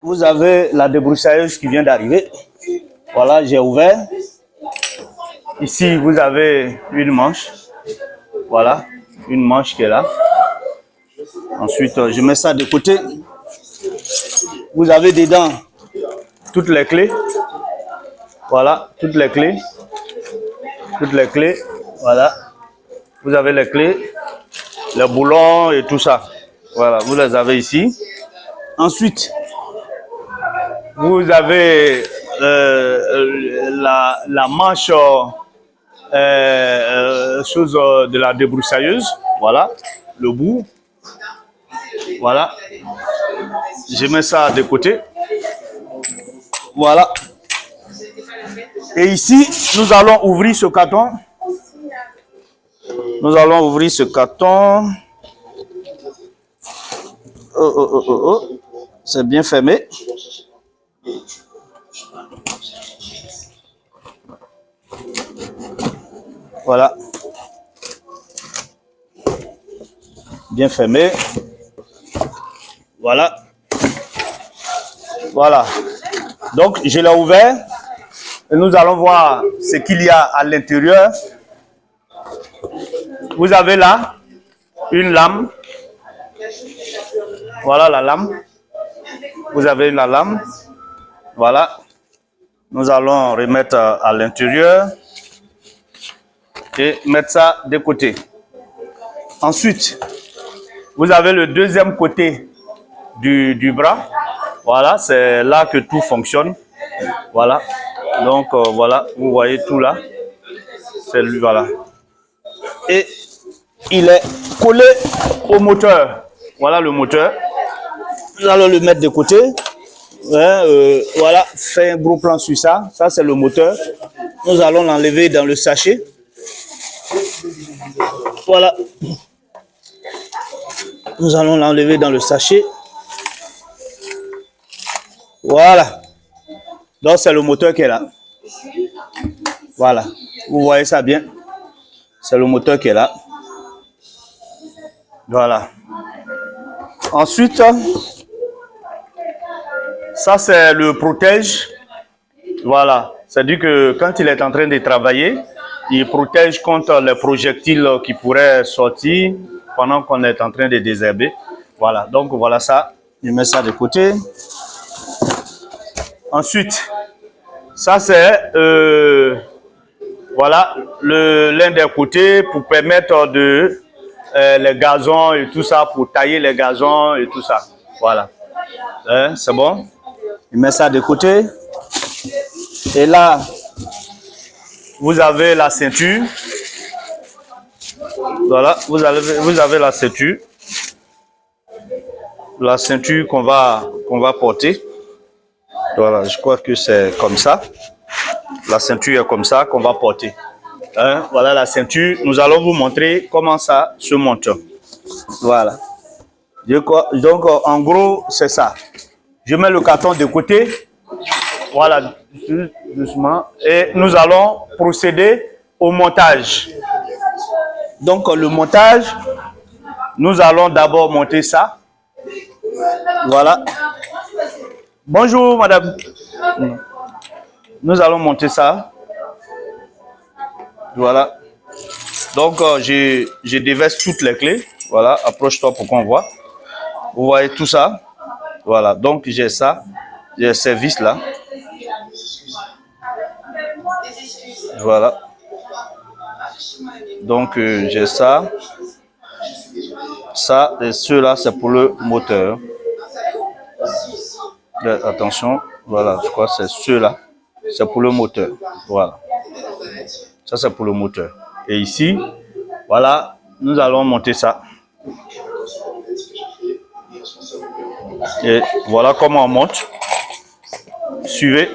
Vous avez la débroussailleuse qui vient d'arriver. Voilà, j'ai ouvert. Ici, vous avez une manche. Voilà, une manche qui est là. Ensuite, je mets ça de côté. Vous avez dedans toutes les clés. Voilà, toutes les clés. Toutes les clés. Voilà. Vous avez les clés, les boulons et tout ça. Voilà, vous les avez ici. Ensuite, vous avez la manche chose de la débroussailleuse. Voilà, le bout. Voilà. Je mets ça de côté. Voilà. Et ici, nous allons ouvrir ce carton. Nous allons ouvrir ce carton. C'est bien fermé. Voilà. Bien fermé. Voilà. Voilà. Donc, je l'ai ouvert. Et nous allons voir ce qu'il y a à l'intérieur. Vous avez là une lame. Voilà la lame. Vous avez la lame. Voilà. Nous allons remettre à l'intérieur et mettre ça de côté. Ensuite, vous avez le deuxième côté du bras. Voilà, c'est là que tout fonctionne. Voilà. Donc, voilà, vous voyez tout là. C'est lui, voilà. Et il est collé au moteur. Voilà le moteur. Nous allons le mettre de côté. Voilà, fait un gros plan sur ça. Ça, c'est le moteur. Nous allons l'enlever dans le sachet. Voilà. Nous allons l'enlever dans le sachet. Voilà. Donc, c'est le moteur qui est là. Voilà. Vous voyez ça bien. C'est le moteur qui est là. Voilà. Ensuite, ça, c'est le protège. Voilà. C'est-à-dire que quand il est en train de travailler, il protège contre les projectiles qui pourraient sortir pendant qu'on est en train de désherber. Voilà. Donc, voilà ça. Je mets ça de côté. Ensuite, ça, c'est voilà, l'un des côtés pour permettre de les gazons et tout ça, pour tailler les gazons et tout ça. Voilà. C'est bon. Je mets ça de côté. Et là, vous avez la ceinture. Voilà, vous avez la ceinture. La ceinture qu'on va porter. Voilà, je crois que c'est comme ça. La ceinture est comme ça qu'on va porter. Voilà la ceinture. Nous allons vous montrer comment ça se monte. Voilà. Donc, en gros, c'est ça. Je mets le carton de côté. Voilà, doucement. Et nous allons procéder au montage. Donc, le montage, nous allons d'abord monter ça. Voilà. Bonjour, madame. Nous allons monter ça. Voilà. Donc, je déverse toutes les clés. Voilà, approche-toi pour qu'on voit. Vous voyez tout ça. Voilà, donc j'ai ça. J'ai ces vis là. Voilà. Donc, j'ai ça. Ça et ceux-là, c'est pour le moteur. Attention, voilà, je crois que c'est ceux-là. C'est pour le moteur. Voilà. Ça, c'est pour le moteur. Et ici, voilà, nous allons monter ça. Et voilà comment on monte. Suivez.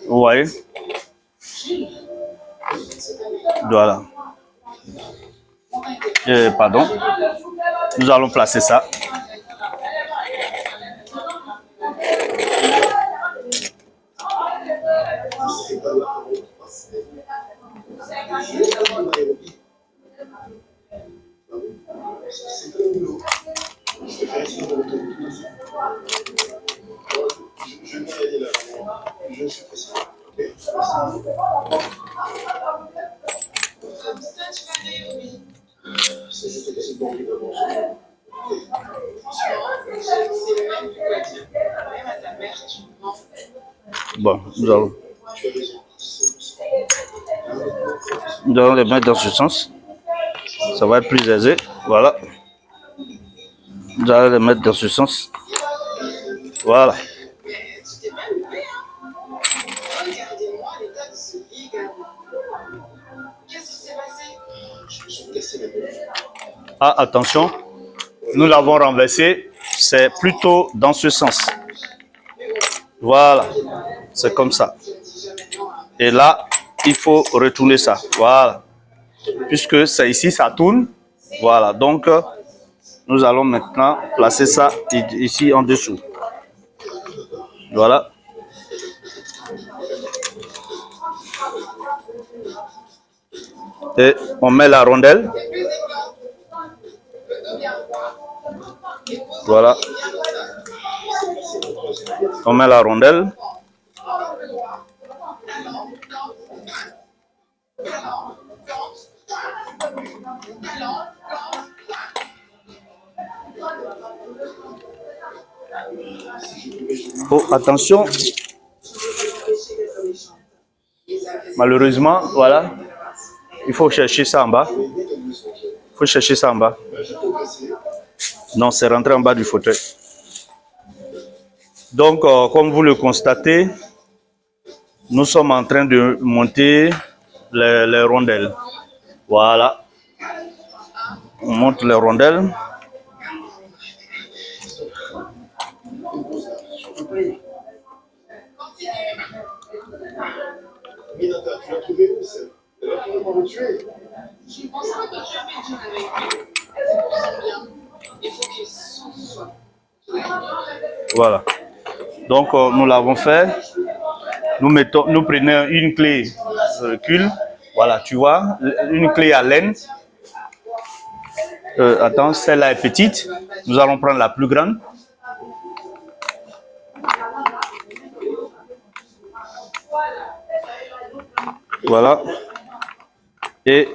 Vous voyez. Voilà. Pardon. Nous allons placer ça. Bon, nous allons les mettre dans ce sens. Ça va être plus aisé. Voilà. Nous allons les mettre dans ce sens. Voilà. Ah, attention, nous l'avons renversé, c'est plutôt dans ce sens. Voilà, c'est comme ça. Et là, il faut retourner ça. Voilà. Puisque c'est ici, ça tourne. Voilà, donc nous allons maintenant placer ça ici en dessous. Voilà. Et on met la rondelle. Voilà. On met la rondelle. Oh, attention. Malheureusement, voilà. Il faut chercher ça en bas. Il faut chercher ça en bas. Non, c'est rentré en bas du fauteuil. Donc, comme vous le constatez, nous sommes en train de monter les rondelles. Voilà. On monte les rondelles. Minata, tu l'as trouvé où, ça? Elle va pouvoir me tuer. Je pense que tu as fait du avec lui. C'est pour son bien. Il faut qu'il soit. Voilà. Donc, nous l'avons fait. Nous prenons une clé recul. Voilà, tu vois, une clé à laine. Attends, celle-là est petite. Nous allons prendre la plus grande. Voilà. Et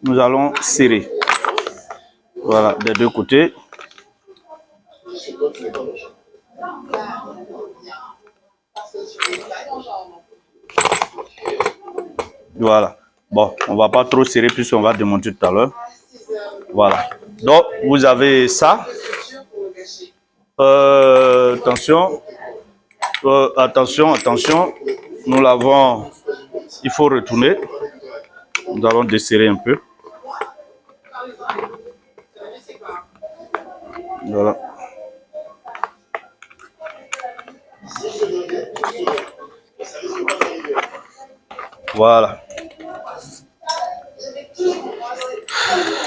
nous allons serrer. Voilà, des deux côtés. Voilà. Bon, on va pas trop serrer puisqu'on va démonter tout à l'heure. Voilà. Donc, vous avez ça. Attention. Attention. Nous l'avons. Il faut retourner. Nous allons desserrer un peu. Voilà. Voilà.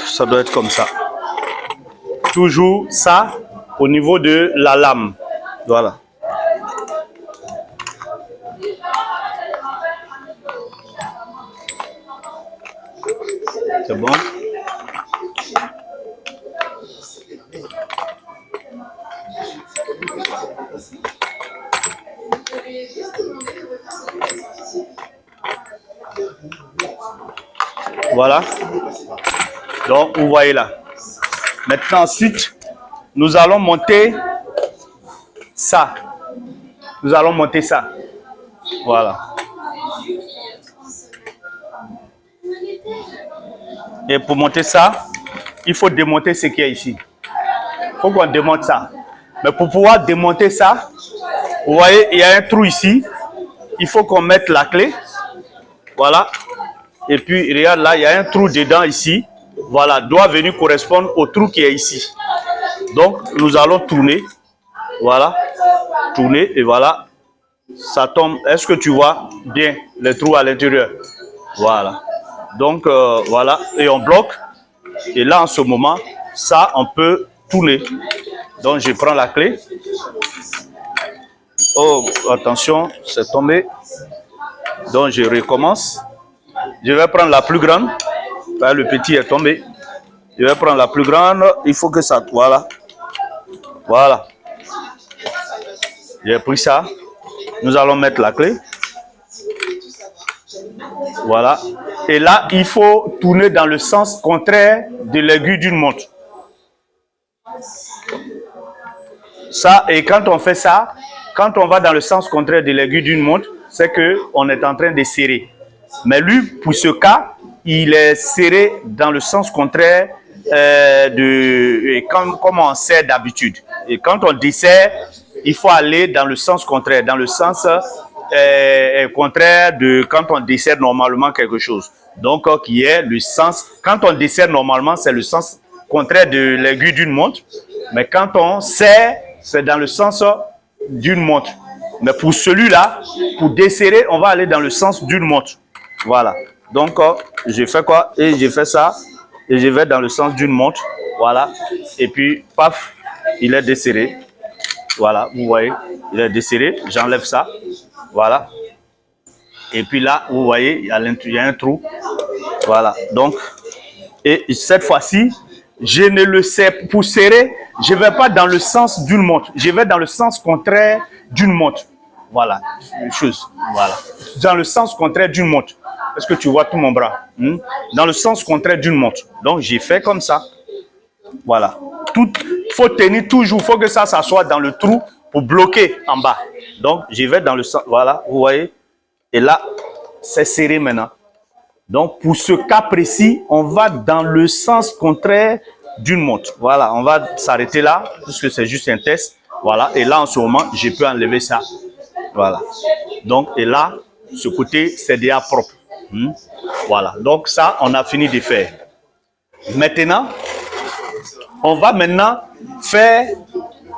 Ça doit être comme ça. Toujours ça au niveau de la lame. Voilà. C'est bon. Voilà. Donc, vous voyez là. Maintenant, ensuite, nous allons monter ça. Nous allons monter ça. Voilà. Et pour monter ça, il faut démonter ce qu'il y a ici. Il faut qu'on démonte ça. Mais pour pouvoir démonter ça, vous voyez, il y a un trou ici. Il faut qu'on mette la clé. Voilà. Et puis, regarde là, il y a un trou dedans ici. Voilà, doit venir correspondre au trou qui est ici. Donc, nous allons tourner. Voilà. Tourner et voilà. Ça tombe. Est-ce que tu vois bien les trous à l'intérieur? Voilà. Donc, voilà. Et on bloque. Et là, en ce moment, ça, on peut tourner. Donc, je prends la clé. Oh, attention, c'est tombé. Donc, je recommence. Je vais prendre la plus grande. Là, le petit est tombé. Je vais prendre la plus grande. Il faut que ça... Voilà. Voilà. J'ai pris ça. Nous allons mettre la clé. Voilà. Et là, il faut tourner dans le sens contraire de l'aiguille d'une montre. Ça, et quand on fait ça, quand on va dans le sens contraire de l'aiguille d'une montre, c'est qu'on est en train de serrer. Mais lui, pour ce cas, il est serré dans le sens contraire comme on serre d'habitude. Et quand on desserre, il faut aller dans le sens contraire, dans le sens contraire de quand on desserre normalement quelque chose. Donc, qui est le sens, quand on desserre normalement, c'est le sens contraire de l'aiguille d'une montre. Mais quand on serre, c'est dans le sens d'une montre. Mais pour celui-là, pour desserrer, on va aller dans le sens d'une montre. Voilà. Donc, j'ai fait quoi? Et j'ai fait ça. Et je vais dans le sens d'une montre. Voilà. Et puis, paf, il est desserré. Voilà, vous voyez, il est desserré. J'enlève ça. Voilà. Et puis là, vous voyez, il y a un trou. Voilà. Donc, et cette fois-ci, je ne le sais, pour serrer, je ne vais pas dans le sens d'une montre. Je vais dans le sens contraire d'une montre. Voilà, une chose. Voilà. Dans le sens contraire d'une montre. Est-ce que tu vois tout mon bras? Dans le sens contraire d'une montre. Donc, j'ai fait comme ça. Voilà. Il faut tenir toujours, il faut que ça soit dans le trou pour bloquer en bas. Donc, je vais dans le sens. Voilà, vous voyez. Et là, c'est serré maintenant. Donc, pour ce cas précis, on va dans le sens contraire d'une montre. Voilà, on va s'arrêter là, puisque c'est juste un test. Voilà, et là, en ce moment, je peux enlever ça. Voilà. Donc, et là, ce côté, c'est déjà propre. Voilà, donc ça, on a fini de faire. Maintenant, on va maintenant faire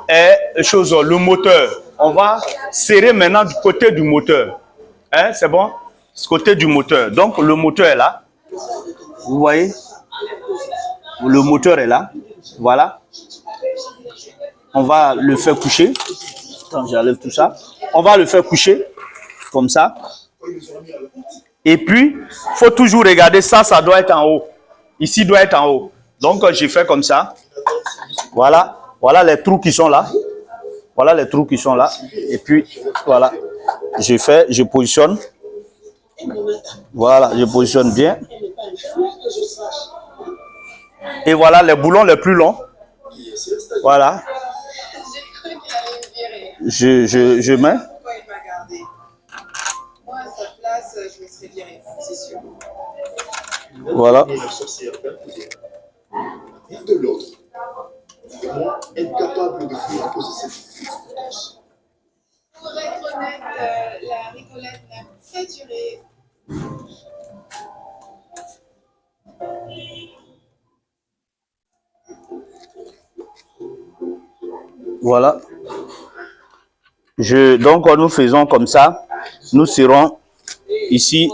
le moteur. On va serrer maintenant du côté du moteur. Hein, c'est bon? Ce côté du moteur. Donc, le moteur est là. Vous voyez? Le moteur est là. Voilà. On va le faire coucher. Attends, j'enlève tout ça. On va le faire coucher. Comme ça. Et puis, il faut toujours regarder ça. Ça doit être en haut. Ici, doit être en haut. Donc, j'ai fait comme ça. Voilà. Voilà les trous qui sont là. Voilà les trous qui sont là. Et puis, voilà. Je positionne. Voilà, je positionne bien. Et voilà les boulons les plus longs. Voilà. Je mets. Voilà. Et de l'autre, vraiment incapable de fuir à cause de cette circonstance. Pour être honnête, la rigolade n'a pas duré. Voilà. Donc, nous faisons comme ça. Nous serrons ici.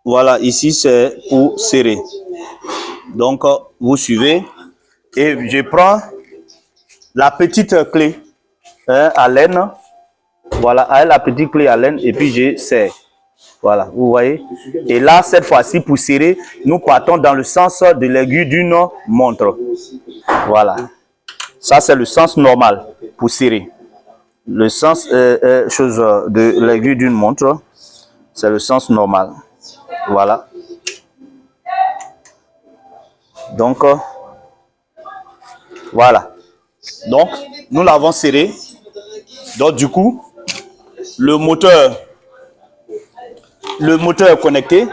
Voilà, ici, c'est pour serrer. Donc, vous suivez. Et je prends la petite clé à laine. Voilà, avec la petite clé à laine. Et puis, je serre. Voilà, vous voyez. Et là, cette fois-ci, pour serrer, nous partons dans le sens de l'aiguille d'une montre. Voilà. Ça, c'est le sens normal pour serrer. Le sens de l'aiguille d'une montre, c'est le sens normal. Voilà. Donc, voilà. Donc, nous l'avons serré. Donc, du coup, le moteur est connecté.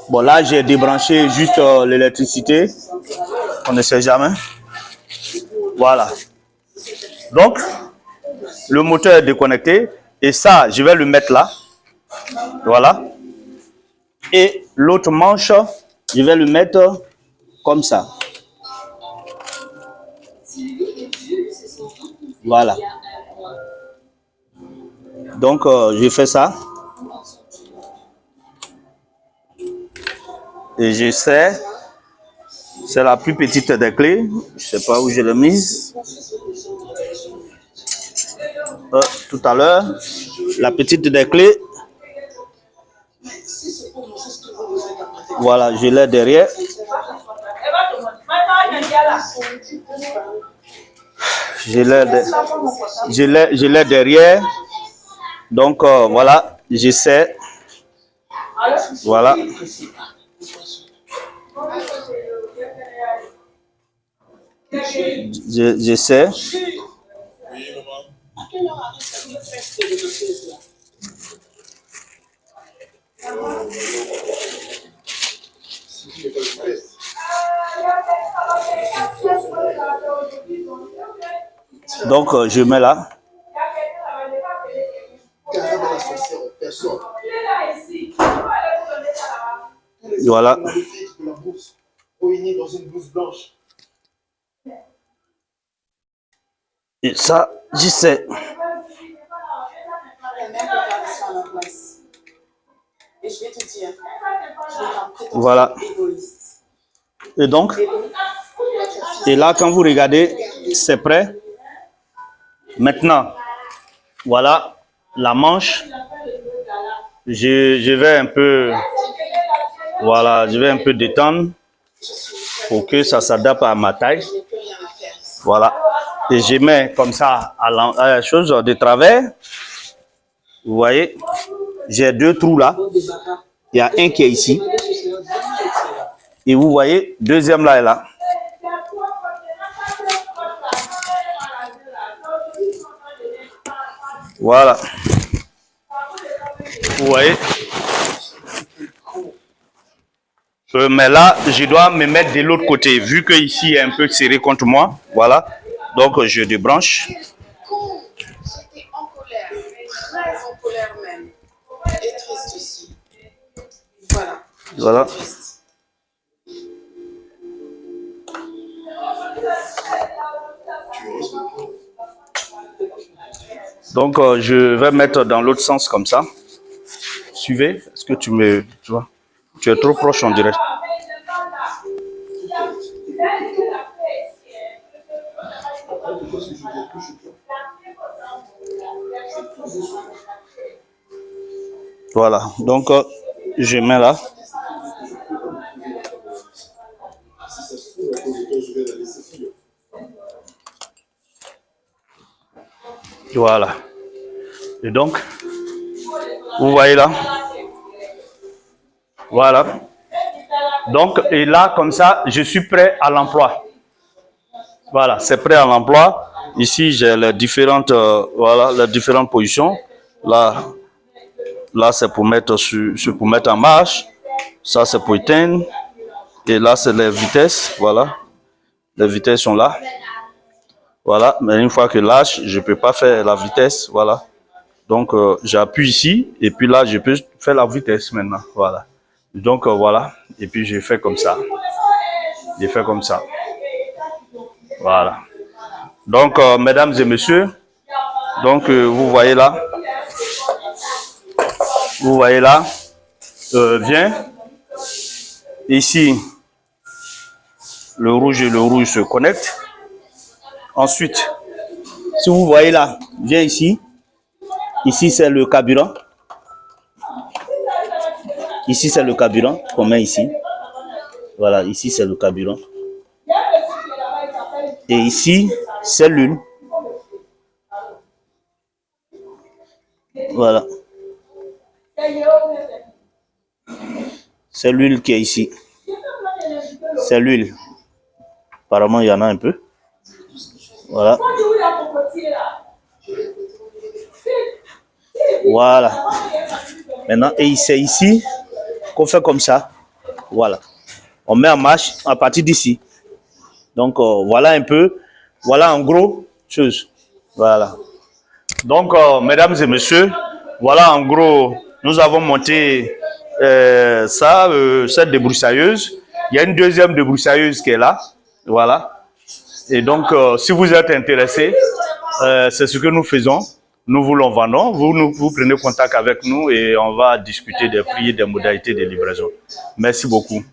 Bon, là, j'ai débranché juste l'électricité. On ne sait jamais. Voilà. Donc, le moteur est déconnecté. Et ça, je vais le mettre là. Voilà. Et l'autre manche, je vais le mettre comme ça. Voilà. Donc, je fais ça. Et je sais, c'est la plus petite des clés. Je ne sais pas où je l'ai mise. Tout à l'heure, la petite des clés. Voilà, je l'ai derrière. Je l'ai derrière. Donc voilà, j'essaie. Voilà. J'essaie. Donc je mets là. Voilà. Et ça, j'essaie. Voilà. Et donc, et là, quand vous regardez, c'est prêt. Maintenant, voilà la manche. Je vais un peu, voilà, je vais un peu détendre pour que ça s'adapte à ma taille. Voilà. Et je mets comme ça à la chose de travers. Vous voyez, j'ai deux trous là. Il y a un qui est ici. Et vous voyez, deuxième là est là. Voilà. Vous voyez. Mais là, je dois me mettre de l'autre côté. Vu que ici il est un peu serré contre moi. Voilà. Donc, je débranche. J'étais en colère, très en colère même. Et triste aussi. Voilà. Voilà. Donc, je vais mettre dans l'autre sens comme ça. Suivez. Est-ce que tu me... Tu vois? Tu es trop proche, on dirait. Voilà. Donc, je mets là. Voilà. Et donc, vous voyez là. Voilà. Donc, et là, comme ça, je suis prêt à l'emploi. Voilà, c'est prêt à l'emploi. Ici, j'ai les différentes, voilà, les différentes positions. Là, c'est pour mettre pour mettre en marche. Ça, c'est pour éteindre. Et là, c'est les vitesses. Voilà. Les vitesses sont là. Voilà. Mais une fois que lâche, je ne peux pas faire la vitesse. Voilà. Donc, j'appuie ici. Et puis là, je peux faire la vitesse maintenant. Voilà. Donc, voilà. Et puis, je fais comme ça. Je fais comme ça. Voilà. Donc, mesdames et messieurs, donc, vous voyez là. Vous voyez là. Viens. Ici, le rouge et le rouge se connectent. Ensuite, si vous voyez là, viens ici. Ici, c'est le carburant. Ici, c'est le carburant qu'on met ici. Voilà, ici, c'est le carburant. Et ici, c'est l'huile. Voilà. C'est l'huile qui est ici. C'est l'huile. Apparemment, il y en a un peu. Voilà. Voilà. Maintenant, et c'est ici qu'on fait comme ça. Voilà. On met en marche à partir d'ici. Donc, voilà un peu. Voilà en gros chose. Voilà. Donc, mesdames et messieurs, voilà en gros, nous avons monté cette débroussailleuse. Il y a une deuxième débroussailleuse qui est là. Voilà. Et donc, si vous êtes intéressés, c'est ce que nous faisons. Nous vous l'en vendons. Vous prenez contact avec nous et on va discuter des prix et des modalités de livraison. Merci beaucoup.